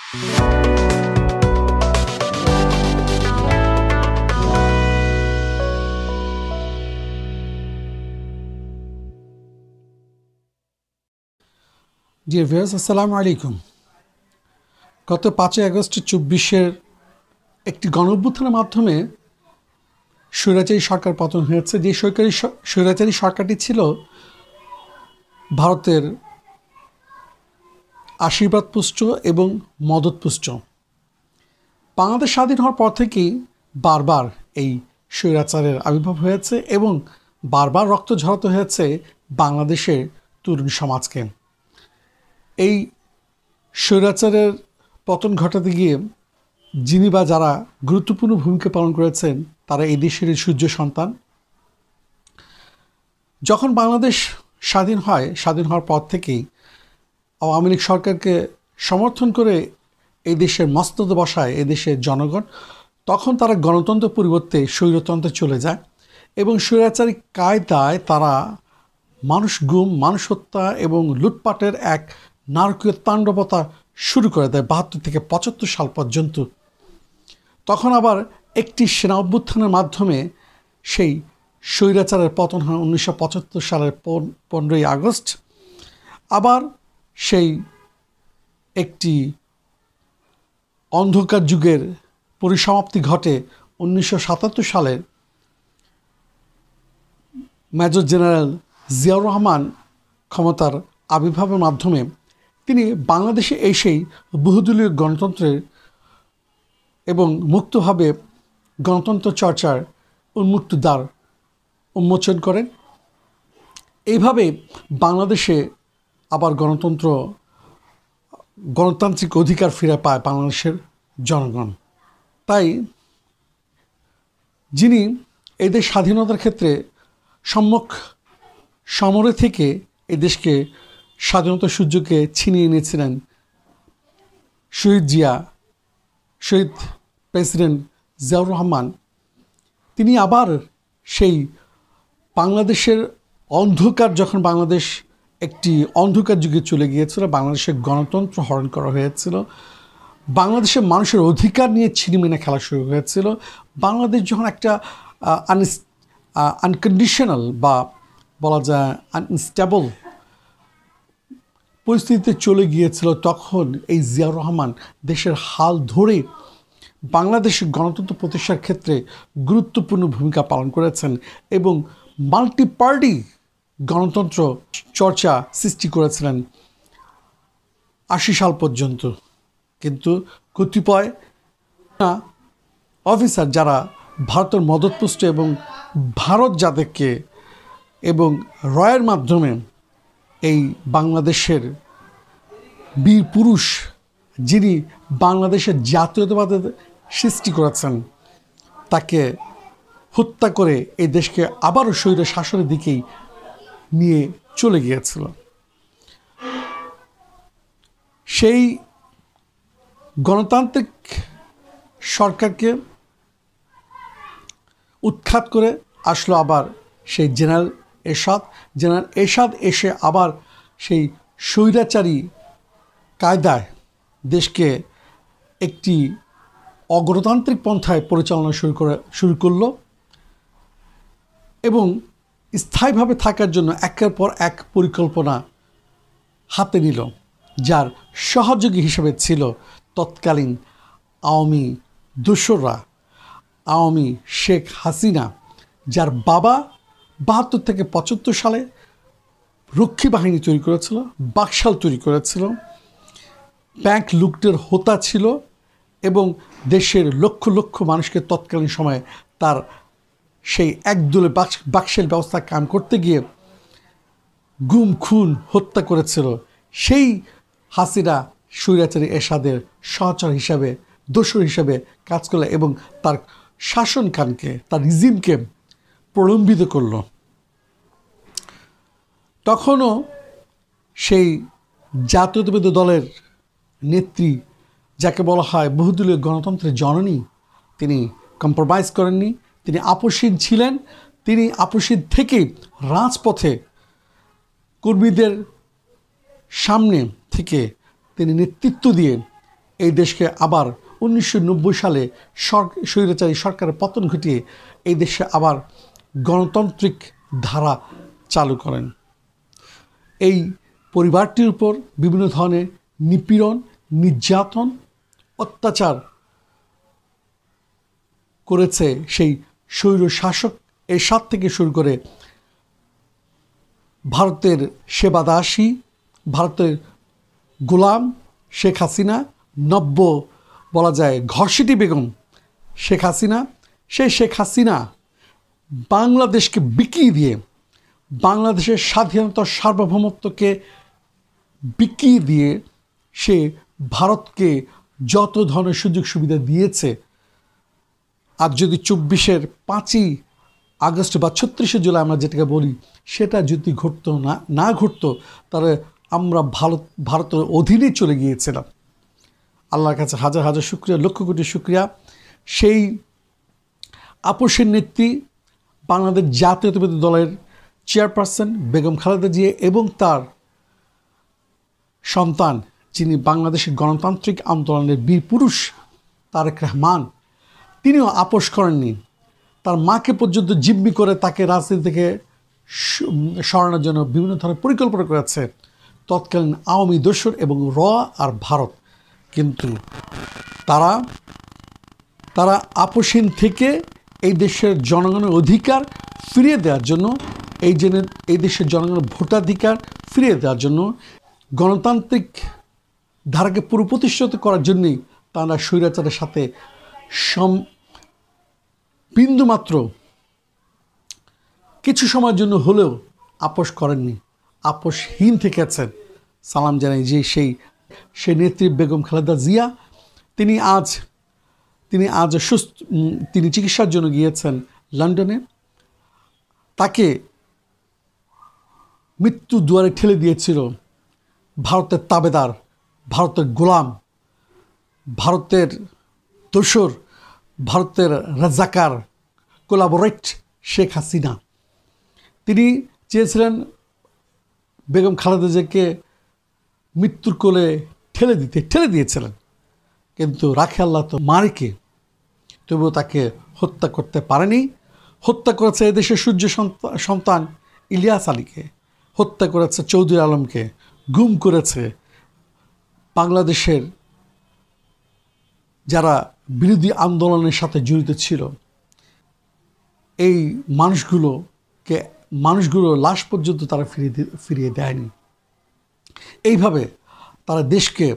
Dear viewers, আসসালামু আলাইকুম। গত 5 আগস্ট 24-এর একটি গণঅভ্যুত্থানের মাধ্যমে স্বৈরাচারী সরকার পতন হয়েছে। যে স্বৈরাচারী সরকারটি ছিল ভারতের আশীর্বাদপুষ্ট এবং মদতপুষ্ট। বাংলাদেশ স্বাধীন হওয়ার পর থেকেই বারবার এই স্বৈরাচারের আবির্ভাব হয়েছে এবং বারবার রক্ত ঝরাতে হয়েছে বাংলাদেশের তরুণ সমাজকে। এই স্বৈরাচারের পতন ঘটাতে গিয়ে যিনি বা যারা গুরুত্বপূর্ণ ভূমিকা পালন করেছেন তারা এই দেশের সূর্য সন্তান। যখন বাংলাদেশ স্বাধীন হওয়ার পর থেকেই আওয়ামী লীগ সরকারকে সমর্থন করে এই দেশের মসনদে বসায় এই দেশের জনগণ, তখন তারা গণতন্ত্র পরিবর্তে স্বৈরতন্ত্রে চলে যায় এবং স্বৈরাচারী কায়দায় তারা মানুষ গুম, মানুষ হত্যা এবং লুটপাটের এক নারকীয় তাণ্ডবতা শুরু করে দেয় 72 থেকে 75 সাল পর্যন্ত। তখন আবার একটি সেনা অভ্যুত্থানের মাধ্যমে সেই স্বৈরাচারের পতন হয় 1975 সালের 15ই আগস্ট। আবার সেই একটি অন্ধকার যুগের পরিসমাপ্তি ঘটে 1977 সালের মেজর জেনারেল জিয়াউর রহমান ক্ষমতার আবির্ভাবের মাধ্যমে তিনি বাংলাদেশে এসেই বহুদলীয় গণতন্ত্রের এবং মুক্তভাবে গণতন্ত্র চর্চার উন্মুক্ত দ্বার উন্মোচন করেন। এইভাবে বাংলাদেশে আবার গণতান্ত্রিক অধিকার ফিরে পায় বাংলাদেশের জনগণ। তাই যিনি এদের স্বাধীনতার ক্ষেত্রে সম্মুখ সমরে থেকে এই দেশকে স্বাধীনতার সূর্যকে ছিনিয়ে এনেছিলেন, শহীদ প্রেসিডেন্ট জিয়াউর রহমান, তিনি আবার সেই বাংলাদেশের অন্ধকার, যখন বাংলাদেশ একটি অন্ধকার যুগে চলে গিয়েছিল, বাংলাদেশের গণতন্ত্র হরণ করা হয়েছিল, বাংলাদেশের মানুষের অধিকার নিয়ে ছিনিমিনে খেলা শুরু হয়েছিল, বাংলাদেশ যখন একটা আনকন্ডিশনাল বা বলা যায় আনস্টেবল পরিস্থিতিতে চলে গিয়েছিল, তখন এই জিয়াউর রহমান দেশের হাল ধরে বাংলাদেশের গণতন্ত্র প্রতিষ্ঠার ক্ষেত্রে গুরুত্বপূর্ণ ভূমিকা পালন করেছেন এবং মাল্টি পার্টি গণতন্ত্র চর্চা সৃষ্টি করেছিলেন 80 সাল পর্যন্ত। কিন্তু কতিপয় অফিসার যারা ভারতের মদতপুষ্ট এবং ভারত যাদেরকে এবং রয়ের মাধ্যমে এই বাংলাদেশের বীর পুরুষ যিনি বাংলাদেশের জাতীয়তাবাদের সৃষ্টি করেছেন, তাকে হত্যা করে এই দেশকে আবারও স্বৈর শাসনের দিকেই নিয়ে চলে গিয়েছিল। সেই গণতান্ত্রিক সরকারকে উৎখাত করে আসলো আবার সেই জেনারেল এরশাদ এসে আবার সেই স্বৈরাচারী কায়দায় দেশকে একটি অগণতান্ত্রিক পন্থায় পরিচালনা শুরু করলো এবং স্থায়ীভাবে থাকার জন্য একের পর এক পরিকল্পনা হাতে নিল, যার সহযোগী হিসেবে ছিল তৎকালীন আওয়ামী দোসররা, আওয়ামী শেখ হাসিনা, যার বাবা 72 থেকে 75 সালে রক্ষী বাহিনী তৈরি করেছিল, বাকশাল তৈরি করেছিল, ব্যাংক লুটের হোতা ছিল এবং দেশের লক্ষ লক্ষ মানুষকে তৎকালীন সময়ে তার সেই একদলে বাকশাল ব্যবস্থা কাম করতে গিয়ে গুম খুন হত্যা করেছিল। সেই হাসিনা স্বৈরাচারী এরশাদের সহচর হিসাবে, দোসর হিসাবে কাজ করল এবং তার শাসনকালকে, তার রিজিমকে প্রলম্বিত করল। তখনও সেই জাতীয়তাবাদী দলের নেত্রী, যাকে বলা হয় বহুদলীয় গণতন্ত্রের জননী, তিনি কম্প্রোমাইজ করেননি, তিনি আপোষহীন ছিলেন। তিনি আপোষহীন থেকে রাজপথে কর্মীদের সামনে থেকে তিনি নেতৃত্ব দিয়ে এই দেশকে আবার 1990 সালে স্বৈরাচারী সরকারের পতন ঘটিয়ে এই দেশে আবার গণতান্ত্রিক ধারা চালু করেন। এই পরিবারটির উপর বিভিন্ন ধরনের নিপীড়ন, নির্যাতন, অত্যাচার করেছে সেই স্বৈর শাসক এরশাদ থেকে শুরু করে ভারতের সেবাদাসী, ভারতের গোলাম শেখ হাসিনা, নব্য বলা যায় ঘর্ষিটি বেগম শেখ হাসিনা। সেই শেখ হাসিনা বাংলাদেশকে বিকিয়ে দিয়ে, বাংলাদেশের স্বাধীনতা সার্বভৌমত্বকে বিকিয়ে দিয়ে সে ভারতকে যত ধরনের সুযোগ সুবিধা দিয়েছে। আর যদি 24-এর 5ই আগস্ট বা 36শে জুলাই আমরা যেটাকে বলি, সেটা যদি ঘটতো না ঘটতো, তাহলে আমরা ভারতের অধীনে চলে গিয়েছিলাম। আল্লাহর কাছে হাজার হাজার শুকরিয়া, লক্ষ কোটি শুকরিয়া। সেই আপোষের নেত্রী, বাংলাদেশ জাতীয়তাবাদী দলের চেয়ারপারসন বেগম খালেদা জিয়া এবং তার সন্তান, যিনি বাংলাদেশের গণতান্ত্রিক আন্দোলনের বীর পুরুষ তারেক রহমান, তিনিও আপোষ করেননি। তার মাকে পর্যন্ত জিম্মি করে তাকে রাজনীতি থেকে সরানোর জন্য বিভিন্ন ধরনের পরিকল্পনা করেছে তৎকালীন আওয়ামী দোসর এবং র আর ভারত। কিন্তু তারা আপোষহীন থেকে এই দেশের জনগণের অধিকার ফিরিয়ে দেওয়ার জন্য, এই দেশের জনগণের ভোটাধিকার ফিরিয়ে দেওয়ার জন্য, গণতান্ত্রিক ধারাকে পুরো প্রতিষ্ঠিত করার জন্যই তারা স্বৈরাচারের সাথে বিন্দুমাত্র কিছু সময়ের জন্য হলেও আপোষ করেননি, আপোষহীন থেকেছেন। সালাম জানাই যে সেই নেত্রী বেগম খালেদা জিয়া, তিনি আজ সুস্থ, তিনি চিকিৎসার জন্য গিয়েছেন লন্ডনে। তাকে মৃত্যু দুয়ারে ঠেলে দিয়েছিল ভারতের তাবেদার, ভারতের গোলাম, ভারতের দোসর, ভারতের রাজাকার, কোলাবোরেট শেখ হাসিনা। তিনি চেয়েছিলেন বেগম খালেদা জিয়াকে মৃত্যুর কোলে ঠেলে দিয়েছিলেন, কিন্তু রাখে আল্লাহ তো মারিকে, তবুও তাকে হত্যা করতে পারেনি। হত্যা করেছে এদেশের সূর্য সন্তান ইলিয়াস আলীকে, হত্যা করেছে চৌধুরী আলমকে, গুম করেছে বাংলাদেশের যারা বিরোধী আন্দোলনের সাথে জড়িত ছিল। এই মানুষগুলো লাশ পর্যন্ত তারা ফিরিয়ে দেয়নি। এইভাবে তারা দেশকে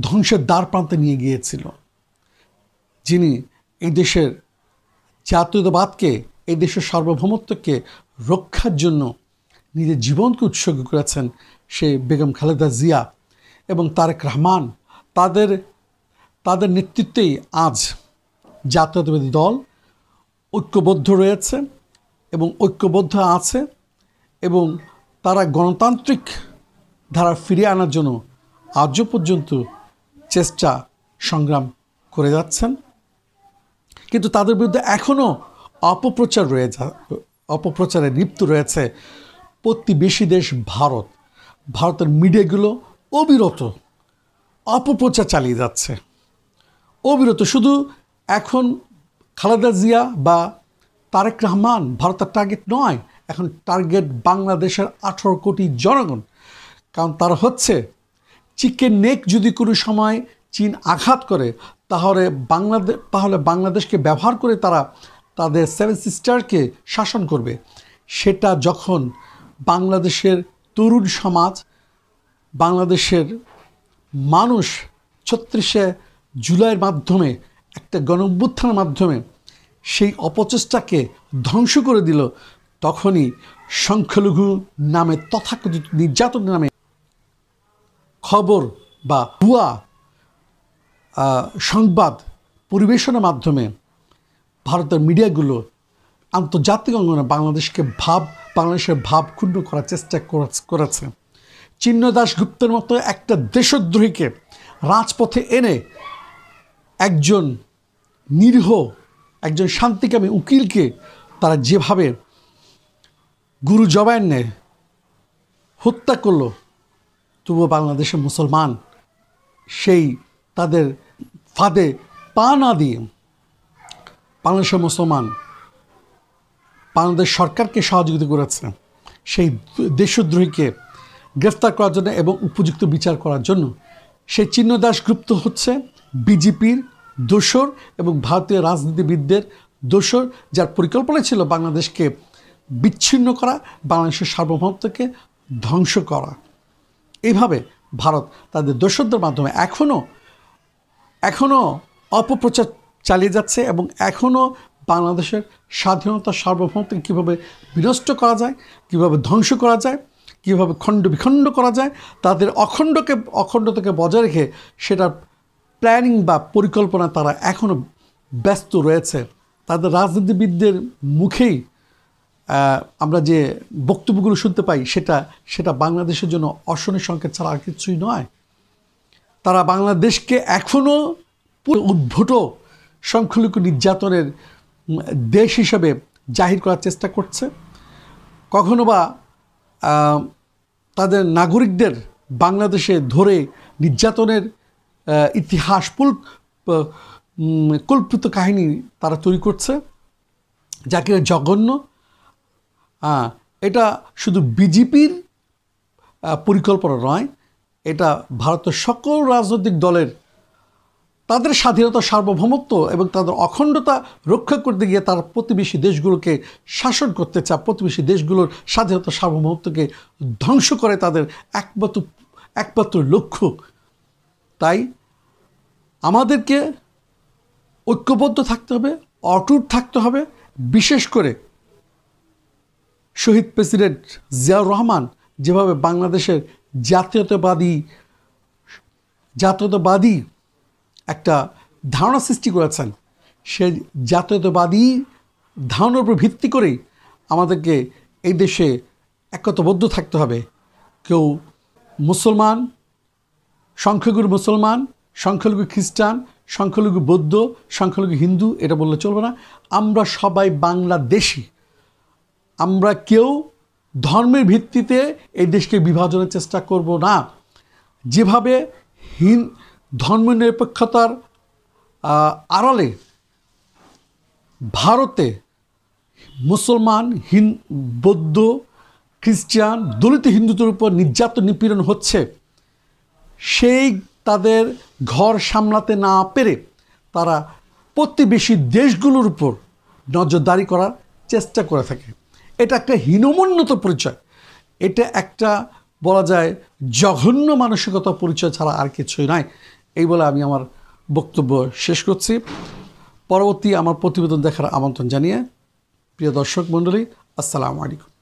ধ্বংসের দ্বার প্রান্তে নিয়ে গিয়েছিল। যিনি এই দেশের জাতীয়তাবাদকে, এই দেশের সার্বভৌমত্বকে রক্ষার জন্য নিজের জীবনকে উৎসর্গ করেছেন, সেই বেগম খালেদা জিয়া এবং তারেক রহমান। তাদের নেতৃত্বেই আজ জাতীয়তাবাদী দল ঐক্যবদ্ধ রয়েছে এবং ঐক্যবদ্ধ আছে, এবং তারা গণতান্ত্রিক ধারা ফিরিয়ে আনার জন্য আজও পর্যন্ত চেষ্টা সংগ্রাম করে যাচ্ছেন। কিন্তু তাদের বিরুদ্ধে এখনও অপপ্রচারে লিপ্ত রয়েছে প্রতিবেশী দেশ ভারত। ভারতের মিডিয়াগুলো অবিরত অপপ্রচার চালিয়ে যাচ্ছে, অবিরত। শুধু এখন খালেদা জিয়া বা তারেক রহমান ভারতের টার্গেট নয়, এখন টার্গেট বাংলাদেশের 18 কোটি জনগণ। কারণ তারা হচ্ছে চিকেন নেক, যদি কোনো সময় চীন আঘাত করে তাহলে বাংলাদেশকে ব্যবহার করে তারা তাদের 7 সিস্টারকে শাসন করবে। সেটা যখন বাংলাদেশের তরুণ সমাজ, বাংলাদেশের মানুষ 36শে জুলাইয়ের মাধ্যমে, একটা গণঅভ্যুত্থানের মাধ্যমে সেই অপচেষ্টাকে ধ্বংস করে দিল, তখনই সংখ্যালঘু নামে, তথাকথিত নির্যাতন নামে খবর বা ভুয়া সংবাদ পরিবেশনের মাধ্যমে ভারতের মিডিয়াগুলো আন্তর্জাতিক অঙ্গনে বাংলাদেশের ভাব ক্ষুণ্ণ করার চেষ্টা করেছে। চিন্ন দাশগুপ্তের মতো একটা দেশদ্রোহীকে রাজপথে এনে একজন নিরীহ, একজন শান্তিকামী উকিলকে তারা যেভাবে গুরু জবাইনে হত্যা করলো, তবুও বাংলাদেশের মুসলমান সেই তাদের ফাঁদে পা না দিয়ে বাংলাদেশের মুসলমান বাংলাদেশ সরকারকে সহযোগিতা করেছে সেই দেশদ্রোহীকে গ্রেফতার করার জন্য এবং উপযুক্ত বিচার করার জন্য। সেই চিন্ন দাশগুপ্ত হচ্ছে বিজেপির দোসর এবং ভারতীয় রাজনীতিবিদদের দোসর, যার পরিকল্পনা ছিল বাংলাদেশকে বিচ্ছিন্ন করা, বাংলাদেশের সার্বভৌমত্বকে ধ্বংস করা। এইভাবে ভারত তাদের দোসরদের মাধ্যমে এখনও অপপ্রচার চালিয়ে যাচ্ছে এবং এখনও বাংলাদেশের স্বাধীনতা সার্বভৌমত্বকে কীভাবে বিনষ্ট করা যায়, কীভাবে ধ্বংস করা যায়, কীভাবে খণ্ড বিখণ্ড করা যায়, তাদের অখণ্ডতাকে বজায় রেখে সেটার প্ল্যানিং বা পরিকল্পনা তারা এখনও ব্যস্ত রয়েছে। তাদের রাজনীতিবিদদের মুখেই আমরা যে বক্তব্যগুলো শুনতে পাই সেটা বাংলাদেশের জন্য অশনির সংকেত ছাড়া আর কিছুই নয়। তারা বাংলাদেশকে এখনও উদ্ভূত সংখ্যালঘু নির্যাতনের দেশ হিসেবে জাহির করার চেষ্টা করছে। কখনো বা তাদের নাগরিকদের বাংলাদেশে ধরে নির্যাতনের ইতিহাস কল্পিত কাহিনী তারা তৈরি করছে, যাকে জঘন্য। এটা শুধু বিজেপির পরিকল্পনা নয়, এটা ভারতের সকল রাজনৈতিক দলের তাদের স্বাধীনতা সার্বভৌমত্ব এবং তাদের অখণ্ডতা রক্ষা করতে গিয়ে তারা প্রতিবেশী দেশগুলোকে শাসন করতে চায়, প্রতিবেশী দেশগুলোর স্বাধীনতা সার্বভৌমত্বকে ধ্বংস করে তাদের একমাত্র লক্ষ্য। তাই আমাদেরকে ঐক্যবদ্ধ থাকতে হবে, অটুট থাকতে হবে। বিশেষ করে শহীদ প্রেসিডেন্ট জিয়াউর রহমান যেভাবে বাংলাদেশের জাতীয়তাবাদী একটা ধারণা সৃষ্টি করেছেন, সেই জাতীয়তাবাদী ধারণার উপর ভিত্তি করেই আমাদেরকে এই দেশে একতাবদ্ধ থাকতে হবে। কেউ মুসলমান, সংখ্যাগুরু মুসলমান, সংখ্যালঘু খ্রিস্টান, সংখ্যালঘু বৌদ্ধ, সংখ্যালঘু হিন্দু এটা বললে চলবে না। আমরা সবাই বাংলাদেশি। আমরা কেউ ধর্মের ভিত্তিতে এই দেশকে বিভাজনের চেষ্টা করব না। যেভাবে ধর্মনিরপেক্ষতার আড়ালে ভারতে মুসলমান, বৌদ্ধ, খ্রিস্টান, দলিত হিন্দুদের উপর নির্যাতন নিপীড়ন হচ্ছে, সেই তাদের ঘর সামলাতে না পেরে তারা প্রতিবেশী দেশগুলোর উপর নজরদারি করার চেষ্টা করে থাকে। এটা একটা হীনমন্যত পরিচয়, এটা একটা বলা যায় জঘন্য মানসিকতা পরিচয় ছাড়া আর কিছুই নয়। এই বলে আমি আমার বক্তব্য শেষ করছি। পরবর্তী আমার প্রতিবেদন দেখার আমন্ত্রণ জানিয়ে প্রিয় দর্শক মণ্ডলী, আসসালামু আলাইকুম।